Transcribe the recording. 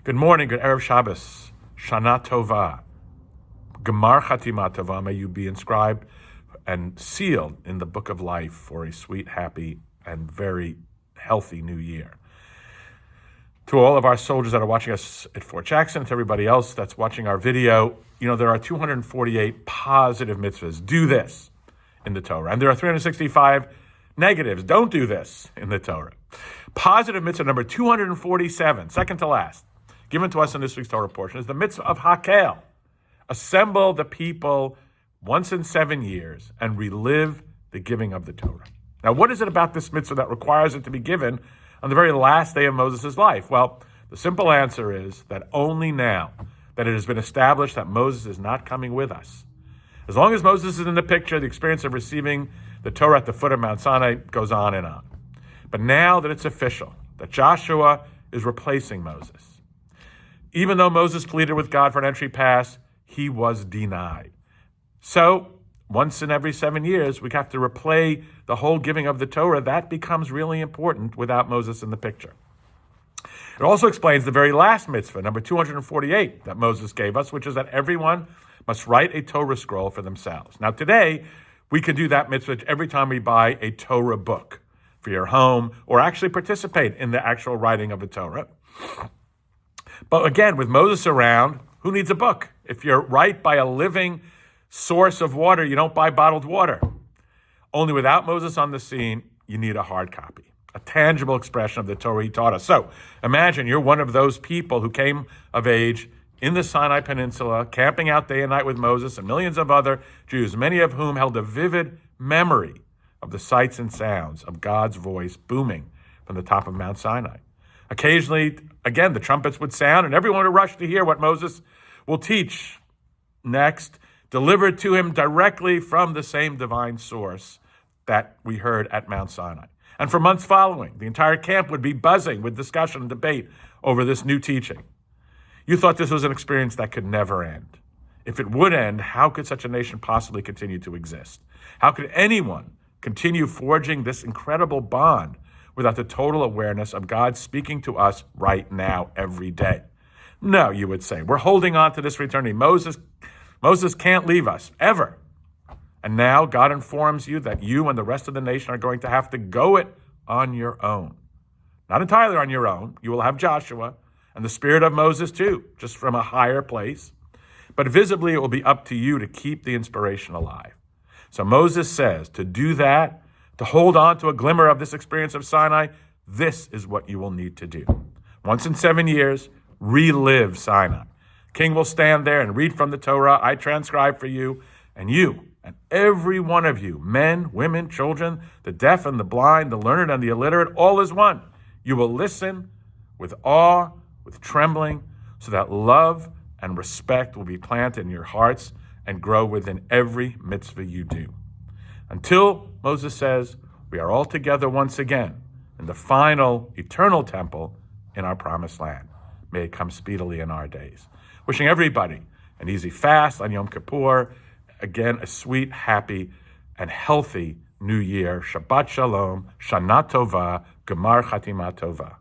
Good morning, good Erev Shabbos, Shana Tova, Gemar Chatima Tova, may you be inscribed and sealed in the book of life for a sweet, happy, and very healthy new year. To all of our soldiers that are watching us at Fort Jackson, to everybody else that's watching our video, there are 248 positive mitzvahs. Do this in the Torah. And there are 365 negatives. Don't do this in the Torah. Positive mitzvah number 247, second to last, given to us in this week's Torah portion, is the mitzvah of Hakel. Assemble the people once in 7 years and relive the giving of the Torah. Now, what is it about this mitzvah that requires it to be given on the very last day of Moses' life? Well, the simple answer is that only now that it has been established that Moses is not coming with us. As long as Moses is in the picture, the experience of receiving the Torah at the foot of Mount Sinai goes on and on. But now that it's official, that Joshua is replacing Moses, even though Moses pleaded with God for an entry pass, he was denied. So, once in every 7 years, we have to replay the whole giving of the Torah. That becomes really important without Moses in the picture. It also explains the very last mitzvah, number 248, that Moses gave us, which is that everyone must write a Torah scroll for themselves. Now, today, we can do that mitzvah every time we buy a Torah book for your home, or actually participate in the actual writing of the Torah. But again, with Moses around, who needs a book? If you're right by a living source of water, you don't buy bottled water. Only without Moses on the scene, you need a hard copy, a tangible expression of the Torah he taught us. So imagine you're one of those people who came of age in the Sinai Peninsula, camping out day and night with Moses and millions of other Jews, many of whom held a vivid memory of the sights and sounds of God's voice booming from the top of Mount Sinai. Occasionally, again, the trumpets would sound and everyone would rush to hear what Moses will teach next, delivered to him directly from the same divine source that we heard at Mount Sinai. And for months following, the entire camp would be buzzing with discussion and debate over this new teaching. You thought this was an experience that could never end. If it would end, how could such a nation possibly continue to exist? How could anyone continue forging this incredible bond without the total awareness of God speaking to us right now, every day? No, you would say. We're holding on to this for eternity. Moses can't leave us, ever. And now God informs you that you and the rest of the nation are going to have to go it on your own. Not entirely on your own. You will have Joshua and the spirit of Moses too, just from a higher place. But visibly, it will be up to you to keep the inspiration alive. So Moses says, to do that, to hold on to a glimmer of this experience of Sinai, this is what you will need to do. Once in 7 years, relive Sinai. King will stand there and read from the Torah I transcribe for you, and every one of you, men, women, children, the deaf and the blind, the learned and the illiterate, all is one. You will listen with awe, with trembling, so that love and respect will be planted in your hearts and grow within every mitzvah you do. Until, Moses says, we are all together once again in the final eternal temple in our promised land. May it come speedily in our days. Wishing everybody an easy fast on Yom Kippur. Again, a sweet, happy, and healthy new year. Shabbat Shalom, Shana Tova, Gemar Chatima Tova.